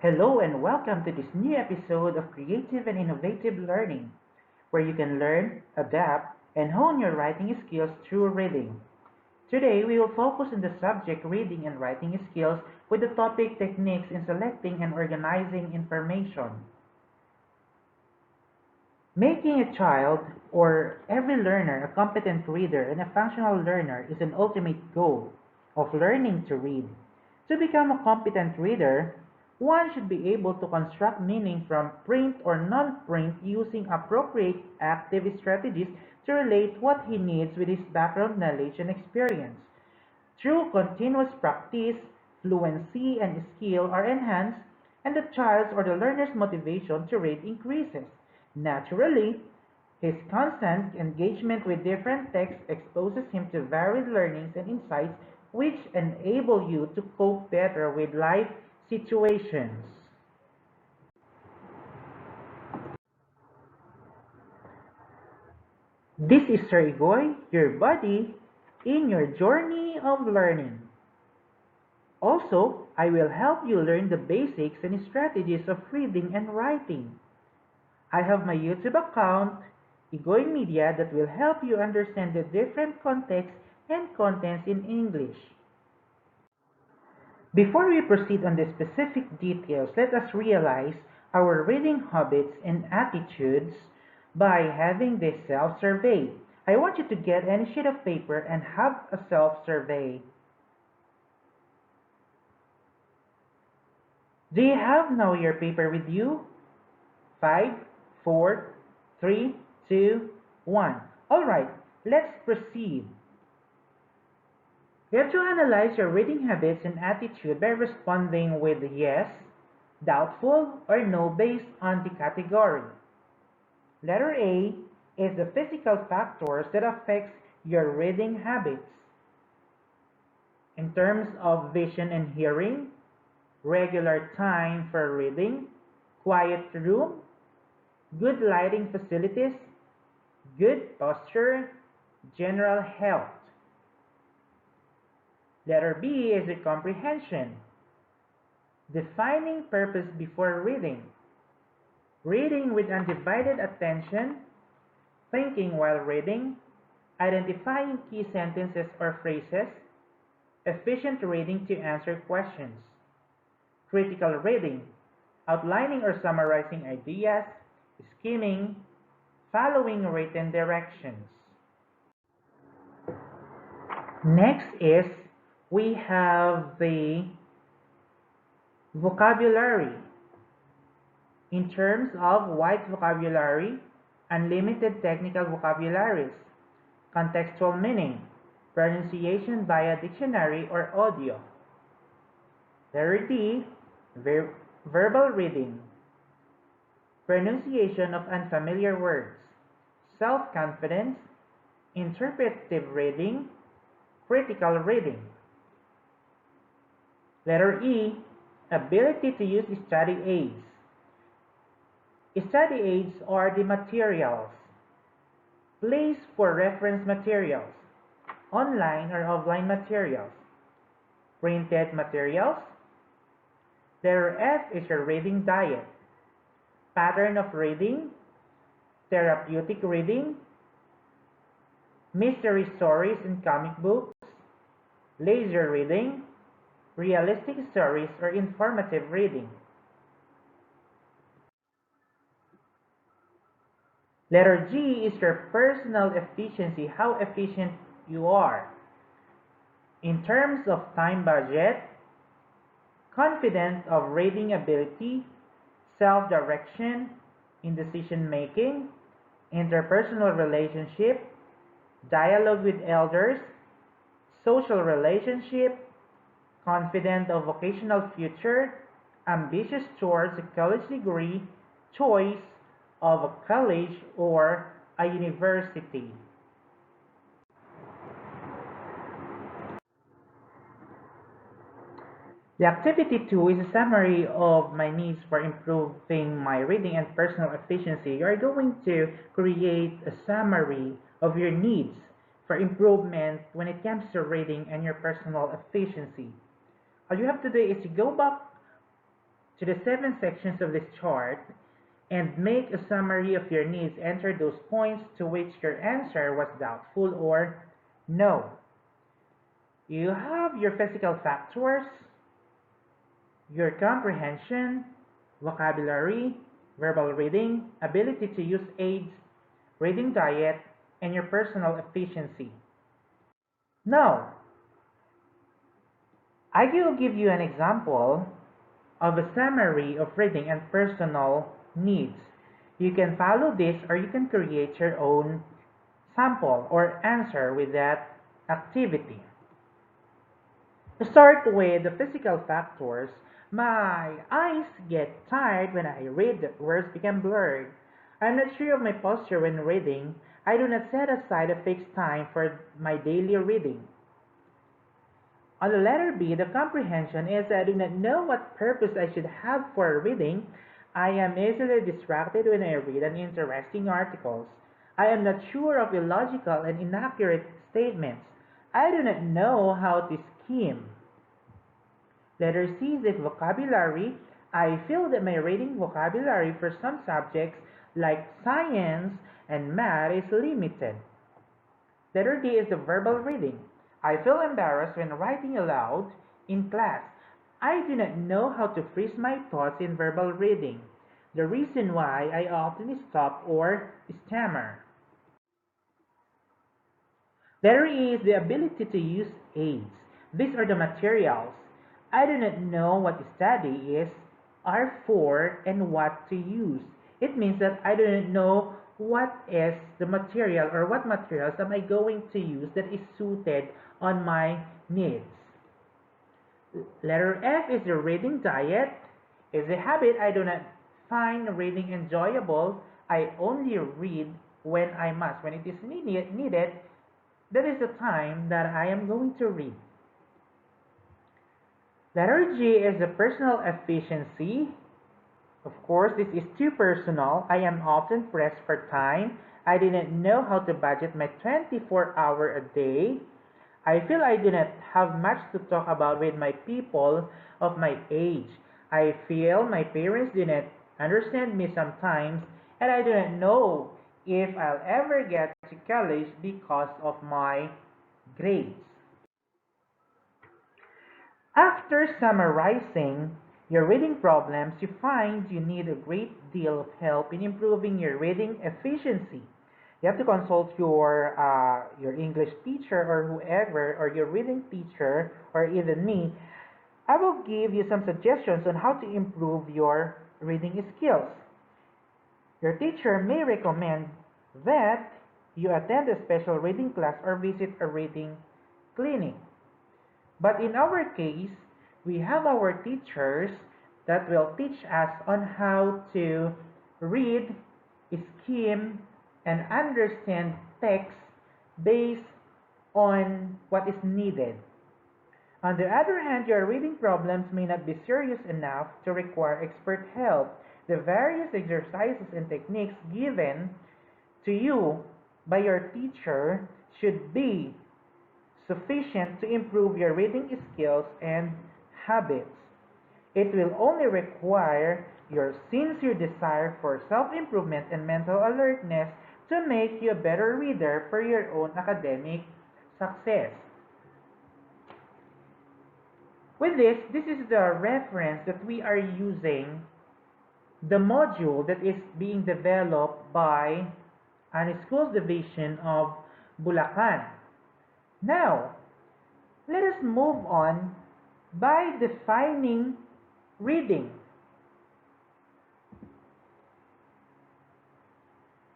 Hello and welcome to this new episode of Creative and Innovative Learning, where you can learn, adapt, and hone your writing skills through reading. Today, we will focus on the subject reading and writing skills with the topic techniques in selecting and organizing information. Making a child or every learner a competent reader and a functional learner is an ultimate goal of learning to read. To become a competent reader, one should be able to construct meaning from print or non-print using appropriate active strategies to relate what he needs with his background knowledge and experience. Through continuous practice, fluency and skill are enhanced, and the child's or the learner's motivation to read increases. Naturally, his constant engagement with different texts exposes him to varied learnings and insights which enable you to cope better with life situations. This is Sir Igoy, your buddy in your journey of learning. Also, I will help you learn the basics and strategies of reading and writing. I have my YouTube account, Igoy Media, that will help you understand the different contexts and contents in English. Before we proceed on the specific details, let us realize our reading habits and attitudes by having this self-survey. I want you to get any sheet of paper and have a self-survey. Do you have now your paper with you? 5, 4, 3, 2, 1. Alright, let's proceed. You have to analyze your reading habits and attitude by responding with yes, doubtful, or no based on the category. Letter A is the physical factors that affects your reading habits. In terms of vision and hearing, regular time for reading, quiet room, good lighting facilities, good posture, general health. Letter B is the comprehension. Defining purpose before reading. Reading with undivided attention, thinking while reading, identifying key sentences or phrases, efficient reading to answer questions. Critical reading, outlining or summarizing ideas, skimming, following written directions. Next is we have the vocabulary. In terms of wide vocabulary, unlimited technical vocabularies, contextual meaning, pronunciation via dictionary or audio. Letter D, verbal reading, pronunciation of unfamiliar words, self-confidence, interpretive reading, critical reading. Letter E, ability to use study aids. Study aids are the materials, place for reference materials, online or offline materials, printed materials. Letter F is your reading diet, pattern of reading, therapeutic reading, mystery stories and comic books, leisure reading, realistic stories or informative reading. Letter G is your personal efficiency, how efficient you are. In terms of time budget, confidence of reading ability, self-direction in decision making, interpersonal relationship, dialogue with elders, social relationship, confident of vocational future, ambitious towards a college degree, choice of a college or a university. The activity 2 is a summary of my needs for improving my reading and personal efficiency. You are going to create a summary of your needs for improvement when it comes to reading and your personal efficiency. All you have to do is to go back to the 7 sections of this chart and make a summary of your needs. Enter those points to which your answer was doubtful or no. You have your physical factors, your comprehension, vocabulary, verbal reading, ability to use aids, reading diet, and your personal efficiency. Now, I will give you an example of a summary of reading and personal needs. You can follow this or you can create your own sample or answer with that activity. To start with the physical factors, my eyes get tired when I read, the words become blurred. I'm not sure of my posture when reading. I do not set aside a fixed time for my daily reading. On the letter B, the comprehension is I do not know what purpose I should have for reading. I am easily distracted when I read an interesting articles. I am not sure of illogical and inaccurate statements. I do not know how to skim. Letter C is vocabulary. I feel that my reading vocabulary for some subjects like science and math is limited. Letter D is the verbal reading. I feel embarrassed when writing aloud in class. I do not know how to phrase my thoughts in verbal reading. The reason why I often stop or stammer. Letter E is the ability to use aids. These are the materials. I do not know what study is, are for, and what to use. It means that I do not know what is the material or what materials am I going to use that is suited on my needs. Letter F is the reading diet. Is a habit I do not find reading enjoyable. I only read when I must. When it is needed, that is the time that I am going to read. Letter G is the personal efficiency. Of course, this is too personal. I am often pressed for time. I didn't know how to budget my 24-hour a day. I feel I do not have much to talk about with my people of my age. I feel my parents do not understand me sometimes, and I do not know if I'll ever get to college because of my grades. After summarizing your reading problems, you find you need a great deal of help in improving your reading efficiency. You have to consult your English teacher or whoever, or your reading teacher, or even me. I will give you some suggestions on how to improve your reading skills. Your teacher may recommend that you attend a special reading class or visit a reading clinic. But in our case, we have our teachers that will teach us on how to read, skim, and understand text based on what is needed. On the other hand, your reading problems may not be serious enough to require expert help. The various exercises and techniques given to you by your teacher should be sufficient to improve your reading skills and habits. It will only require your sincere desire for self-improvement and mental alertness to make you a better reader for your own academic success. With this is the reference that we are using, the module that is being developed by an schools division of Bulacan. Now, let us move on by defining reading.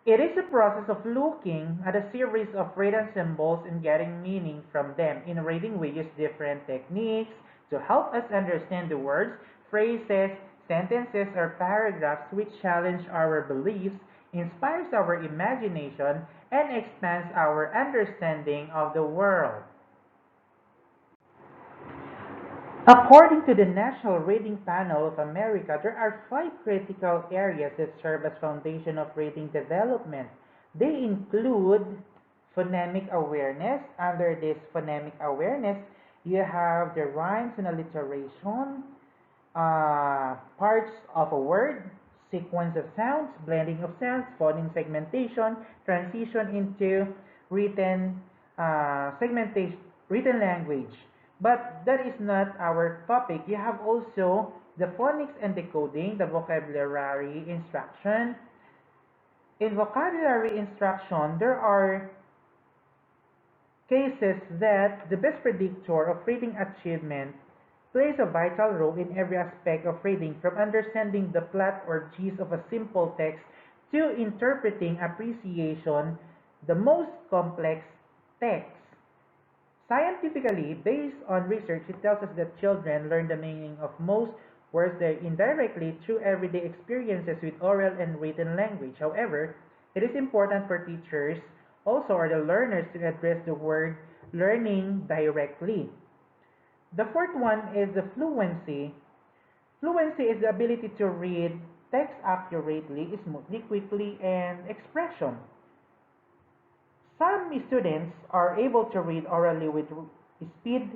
It is a process of looking at a series of written symbols and getting meaning from them. In reading, we use different techniques to help us understand the words, phrases, sentences, or paragraphs which challenge our beliefs, inspires our imagination, and expands our understanding of the world. According to the National Reading Panel of America, there are 5 critical areas that serve as foundation of reading development. They include phonemic awareness. Under this phonemic awareness, you have the rhymes and alliteration, parts parts of a word, sequence of sounds, blending of sounds, phoneme segmentation, transition into written segmentation, written language. But that is not our topic. You have also the phonics and decoding, the vocabulary instruction. In vocabulary instruction, there are cases that the best predictor of reading achievement plays a vital role in every aspect of reading, from understanding the plot or gist of a simple text to interpreting appreciation the most complex text. Scientifically, based on research, it tells us that children learn the meaning of most words indirectly through everyday experiences with oral and written language. However, it is important for teachers also or the learners to address the word learning directly. The fourth one is the fluency. Fluency is the ability to read text accurately, smoothly, quickly, and expression. Some students are able to read orally with speed,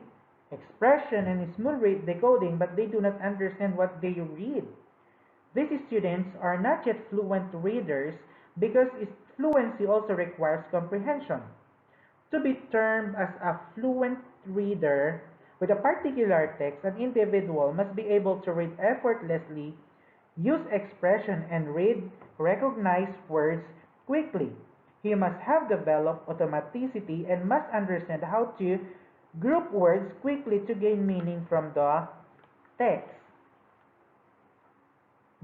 expression, and smooth decoding, but they do not understand what they read. These students are not yet fluent readers because fluency also requires comprehension. To be termed as a fluent reader with a particular text, an individual must be able to read effortlessly, use expression, and read recognized words quickly. He must have developed automaticity and must understand how to group words quickly to gain meaning from the text.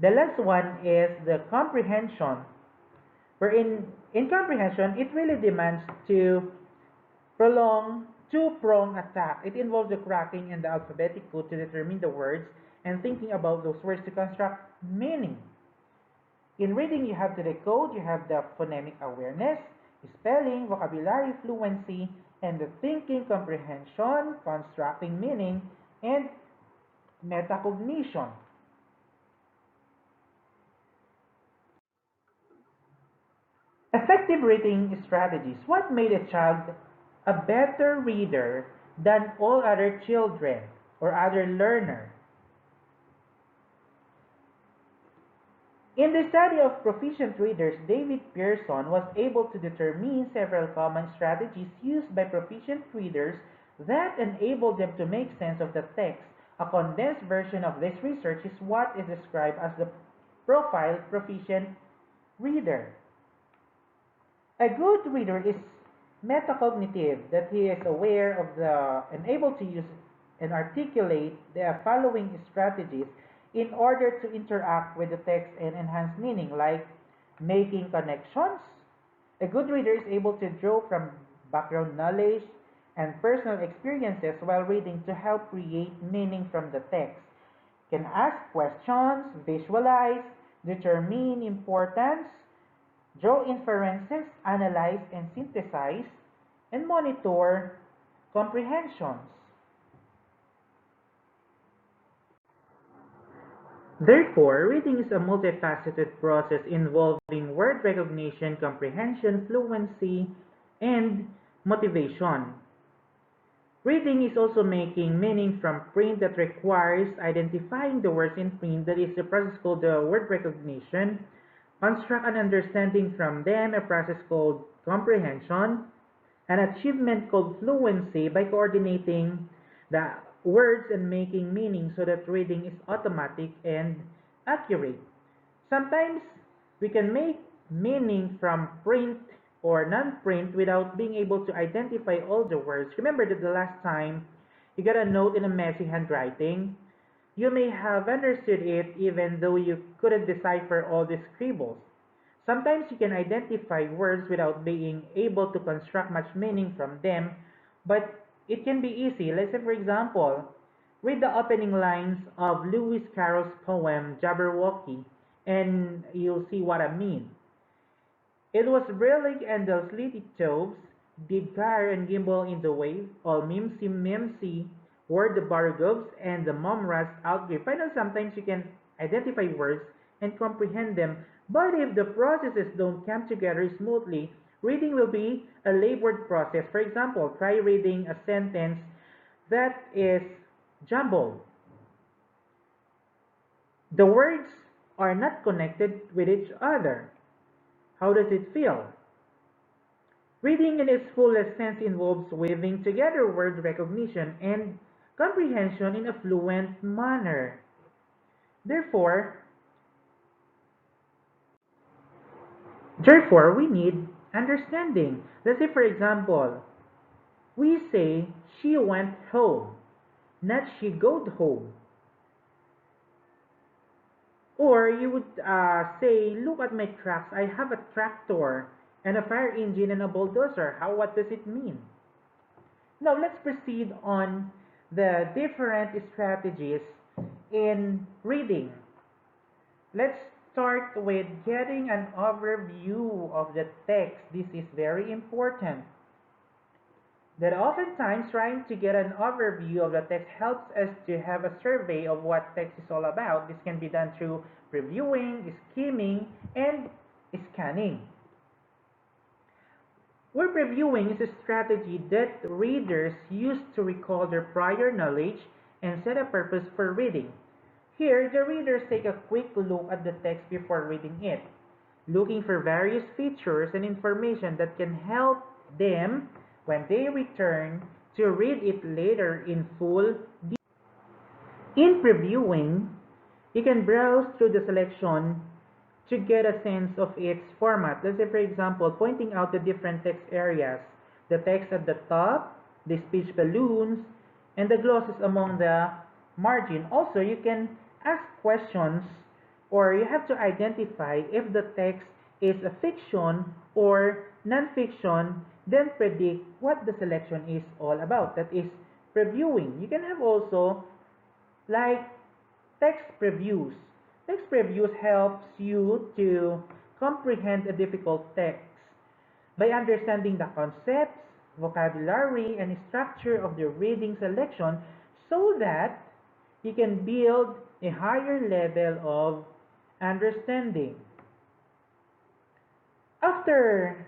The last one is the comprehension, wherein in comprehension, it really demands to prolong two-prong attack. It involves the cracking and the alphabetic code to determine the words and thinking about those words to construct meaning. In reading, you have to decode, you have the phonemic awareness, spelling, vocabulary fluency, and the thinking comprehension, constructing meaning, and metacognition. Effective reading strategies. What made a child a better reader than all other children or other learners? In the study of proficient readers, David Pearson was able to determine several common strategies used by proficient readers that enabled them to make sense of the text. A condensed version of this research is what is described as the profile proficient reader. A good reader is metacognitive, that he is aware of the and able to use and articulate the following strategies in order to interact with the text and enhance meaning, like making connections. A good reader is able to draw from background knowledge and personal experiences while reading to help create meaning from the text. Can ask questions, visualize, determine importance, draw inferences, analyze and synthesize, and monitor comprehensions. Therefore, reading is a multifaceted process involving word recognition, comprehension, fluency, and motivation. Reading is also making meaning from print that requires identifying the words in print, that is the process called the word recognition, construct an understanding from them, a process called comprehension, an achievement called fluency by coordinating the words and making meaning so that reading is automatic and accurate. Sometimes we can make meaning from print or non-print without being able to identify all the words. Remember that the last time you got a note in a messy handwriting, you may have understood it even though you couldn't decipher all the scribbles. Sometimes you can identify words without being able to construct much meaning from them, but it can be easy. Let's say, for example, read the opening lines of Lewis Carroll's poem Jabberwocky, and you'll see what I mean. It was brillig and the slitty toves did gyre and gimble in the wave, all mimsy were the bargoves and the mumras outgrip. Finally, sometimes you can identify words and comprehend them, but if the processes don't come together smoothly, reading will be a labored process. For example, try reading a sentence that is jumbled. The words are not connected with each other. How does it feel? Reading in its fullest sense involves weaving together word recognition and comprehension in a fluent manner. Therefore, therefore, we need understanding. Let's say, for example, we say she went home, not she goes home. Or you would say, look at my tracks. I have a tractor and a fire engine and a bulldozer. What does it mean? Now let's proceed on the different strategies in reading. Let's start with getting an overview of the text. This is very important. That oftentimes trying to get an overview of the text helps us to have a survey of what text is all about. This can be done through previewing, skimming, and scanning. Where previewing is a strategy that readers use to recall their prior knowledge and set a purpose for reading. Here, the readers take a quick look at the text before reading it, looking for various features and information that can help them when they return to read it later in full. In previewing, you can browse through the selection to get a sense of its format. Let's say, for example, pointing out the different text areas, the text at the top, the speech balloons, and the glosses among the margin. Also, you can ask questions, or you have to identify if the text is a fiction or non-fiction, then predict what the selection is all about. That is previewing. You can have also like text previews. Text previews helps you to comprehend a difficult text by understanding the concepts, vocabulary, and structure of the reading selection so that you can build a higher level of understanding. After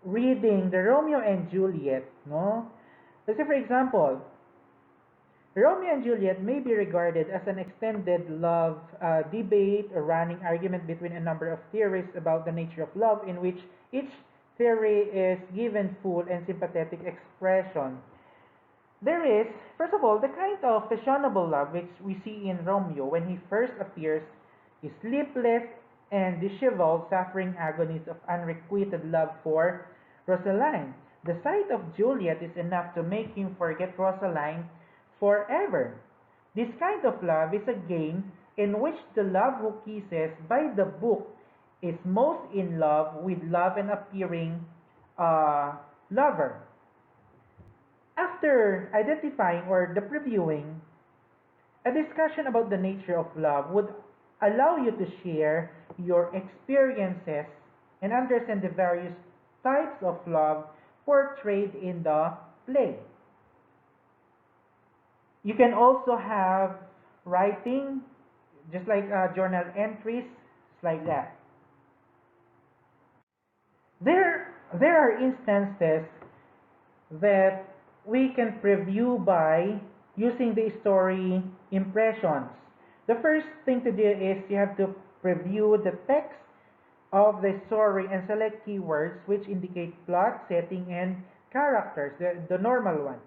reading the Romeo and Juliet, no? Let's say for example, Romeo and Juliet may be regarded as an extended love debate or running argument between a number of theories about the nature of love, in which each theory is given full and sympathetic expression. There is, first of all, the kind of fashionable love which we see in Romeo when he first appears is sleepless and disheveled, suffering agonies of unrequited love for Rosaline. The sight of Juliet is enough to make him forget Rosaline forever. This kind of love is a game in which the love who kisses by the book is most in love with love and appearing lover. After identifying or the previewing, a discussion about the nature of love would allow you to share your experiences and understand the various types of love portrayed in the play. You can also have writing, just like journal entries, like that. There are instances that we can preview by using the story impressions. The first thing to do is you have to preview the text of the story and select keywords which indicate plot, setting, and characters, the normal one.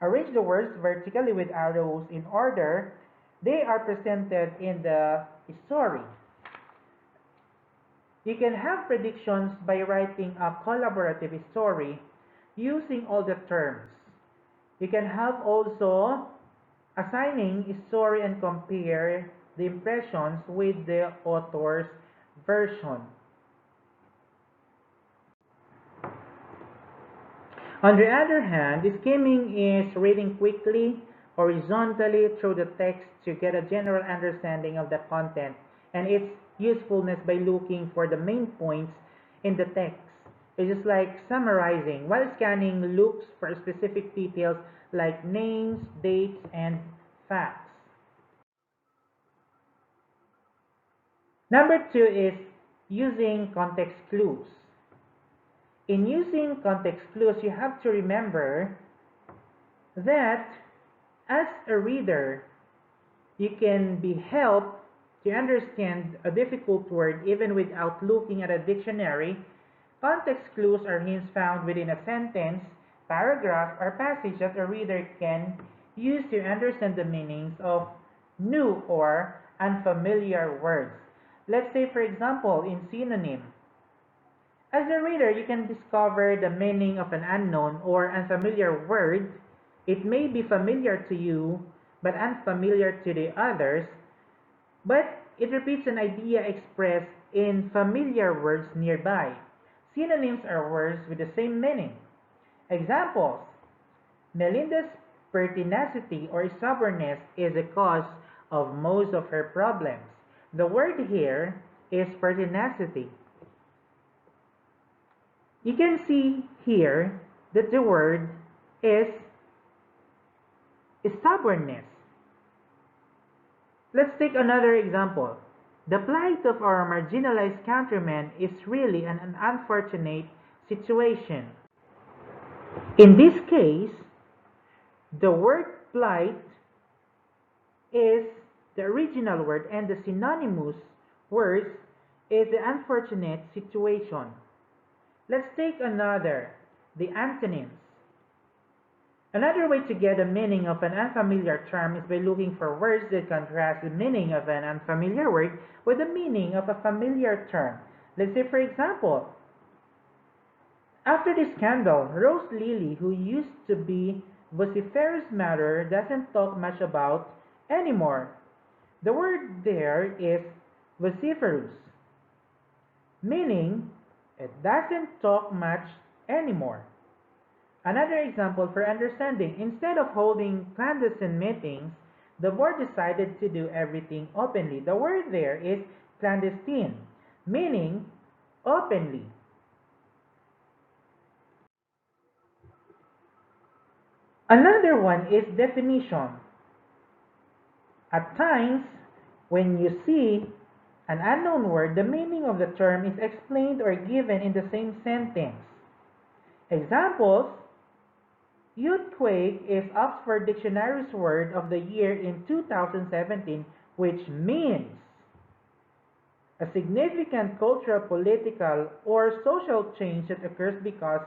Arrange the words vertically with arrows in order they are presented in the story. You can have predictions by writing a collaborative story using all the terms. You can have also assigning story and compare the impressions with the author's version. On the other hand, skimming is reading quickly, horizontally through the text to get a general understanding of the content and its usefulness by looking for the main points in the text. It's just like summarizing, while scanning looks for specific details like names, dates, and facts. Number two is using context clues. In using context clues, you have to remember that as a reader, you can be helped to understand a difficult word even without looking at a dictionary. Context clues are hints found within a sentence, paragraph, or passage that a reader can use to understand the meanings of new or unfamiliar words. Let's say, for example, in synonym. As a reader, you can discover the meaning of an unknown or unfamiliar word. It may be familiar to you, but unfamiliar to the others, but it repeats an idea expressed in familiar words nearby. Synonyms are words with the same meaning. Examples: Melinda's pertinacity or stubbornness is the cause of most of her problems. The word here is pertinacity. You can see here that the word is stubbornness. Let's take another example. The plight of our marginalized countrymen is really an unfortunate situation. In this case, the word plight is the original word and the synonymous words is the unfortunate situation. Let's take another, the antonyms. Another way to get the meaning of an unfamiliar term is by looking for words that contrast the meaning of an unfamiliar word with the meaning of a familiar term. Let's say, for example, after the scandal, Rose Lily, who used to be vociferous matter, doesn't talk much about anymore. The word there is vociferous, meaning it doesn't talk much anymore. Another example for understanding: instead of holding clandestine meetings, the board decided to do everything openly. The word there is clandestine, meaning openly. Another one is definition. At times, when you see an unknown word, the meaning of the term is explained or given in the same sentence. Examples: youthquake is Oxford Dictionary's word of the year in 2017, which means a significant cultural, political, or social change that occurs because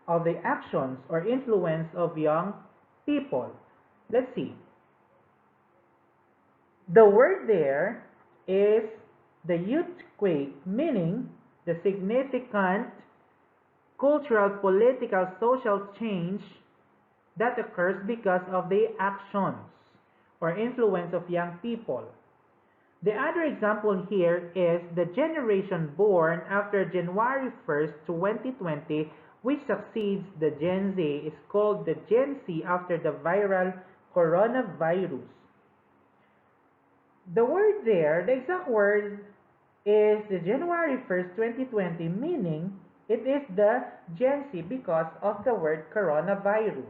of the actions or influence of young people. Let's see. The word there is the youthquake, meaning the significant cultural, political, social change that occurs because of the actions or influence of young people. The other example here is the generation born after January 1st, 2020, which succeeds the Gen Z, is called the Gen Z after the viral coronavirus. The word there, the exact word is the January 1st, 2020, meaning it is the Gen Z because of the word coronavirus.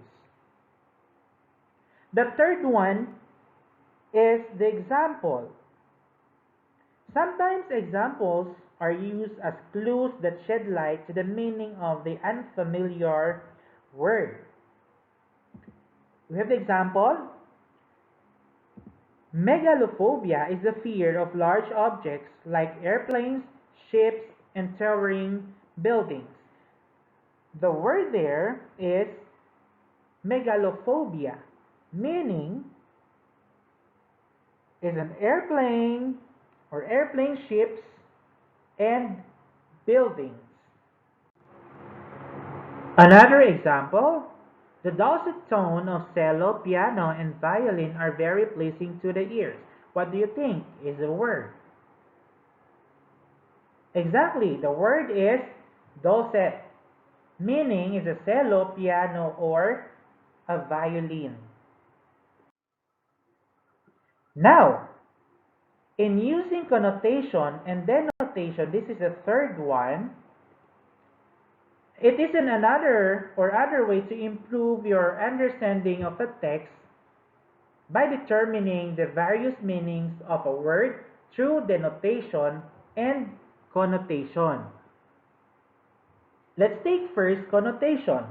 The third one is the example. Sometimes examples are used as clues that shed light to the meaning of the unfamiliar word. We have the example: megalophobia is the fear of large objects like airplanes, ships, and towering buildings. The word there is megalophobia, meaning is an airplane or airplane, ships, and buildings. Another example: the dulcet tone of cello, piano, and violin are very pleasing to the ears. What do you think is the word? Exactly, the word is dulcet, meaning is a cello, piano, or a violin. Now, in using connotation and denotation, this is the third one. It is another or other way to improve your understanding of a text by determining the various meanings of a word through denotation and connotation. Let's take first connotation.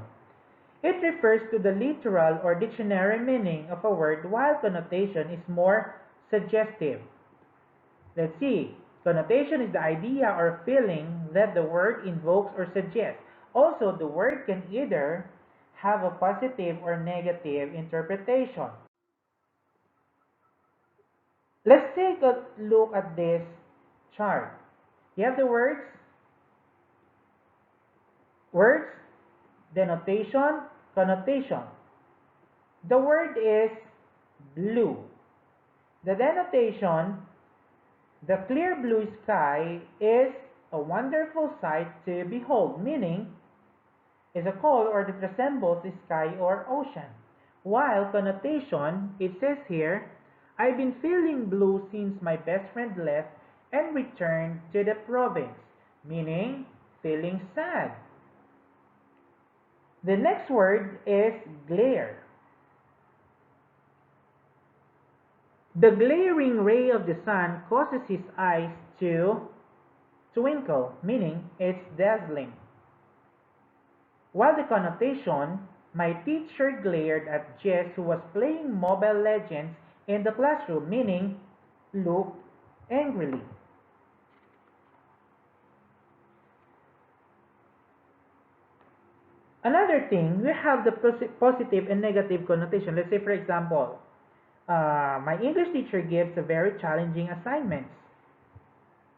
It refers to the literal or dictionary meaning of a word, while connotation is more suggestive. Let's see. Connotation is the idea or feeling that the word invokes or suggests. Also, the word can either have a positive or negative interpretation. Let's take a look at this chart. You have the words, denotation, connotation. The word is blue. The denotation, the clear blue sky is a wonderful sight to behold, meaning is a color or that resembles the sky or ocean. While connotation, it says here, I've been feeling blue since my best friend left and returned to the province, meaning feeling sad. The next word is glare. The glaring ray of the sun causes his eyes to twinkle, meaning it's dazzling. While the connotation, my teacher glared at Jess who was playing Mobile Legends in the classroom, meaning looked angrily. Another thing, we have the positive and negative connotation. Let's say, for example, my English teacher gives a very challenging assignments.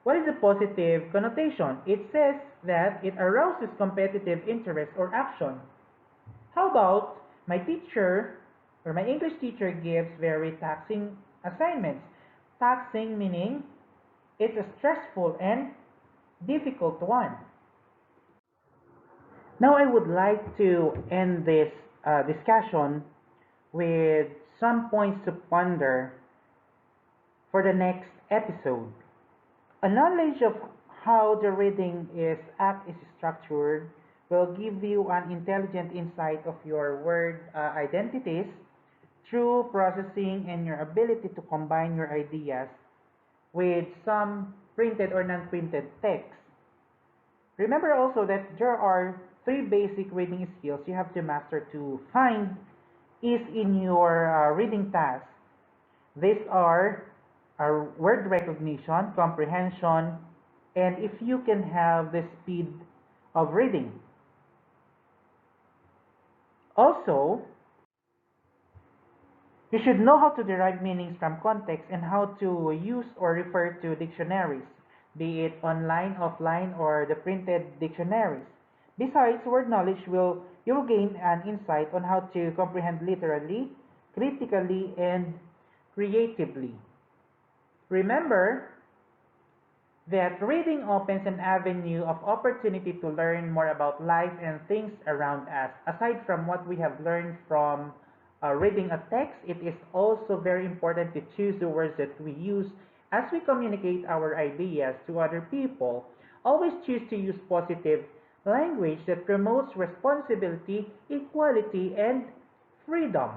What is the positive connotation? It says that it arouses competitive interest or action. How about my teacher or my English teacher gives very taxing assignments? Taxing meaning it's a stressful and difficult one. Now I would like to end this discussion with some points to ponder for the next episode. A knowledge of how the reading is act is structured will give you an intelligent insight of your word identities through processing and your ability to combine your ideas with some printed or non-printed text. Remember also that there are three basic reading skills you have to master to find ease in your reading task. These are word recognition, comprehension, and if you can have the speed of reading. Also, you should know how to derive meanings from context and how to use or refer to dictionaries, be it online, offline, or the printed dictionaries. Besides, word knowledge will you will gain an insight on how to comprehend literally, critically, and creatively. Remember that reading opens an avenue of opportunity to learn more about life and things around us. Aside from what we have learned from reading a text, it is also very important to choose the words that we use as we communicate our ideas to other people. Always choose to use positive language that promotes responsibility, equality, and freedom.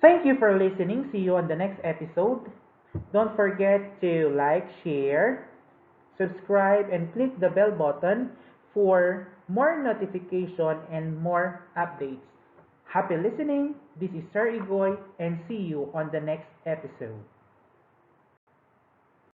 Thank you for listening. See you on the next episode. Don't forget to like, share, subscribe, and click the bell button for more notification and more updates. Happy listening. This is Sir Igoy and see you on the next episode.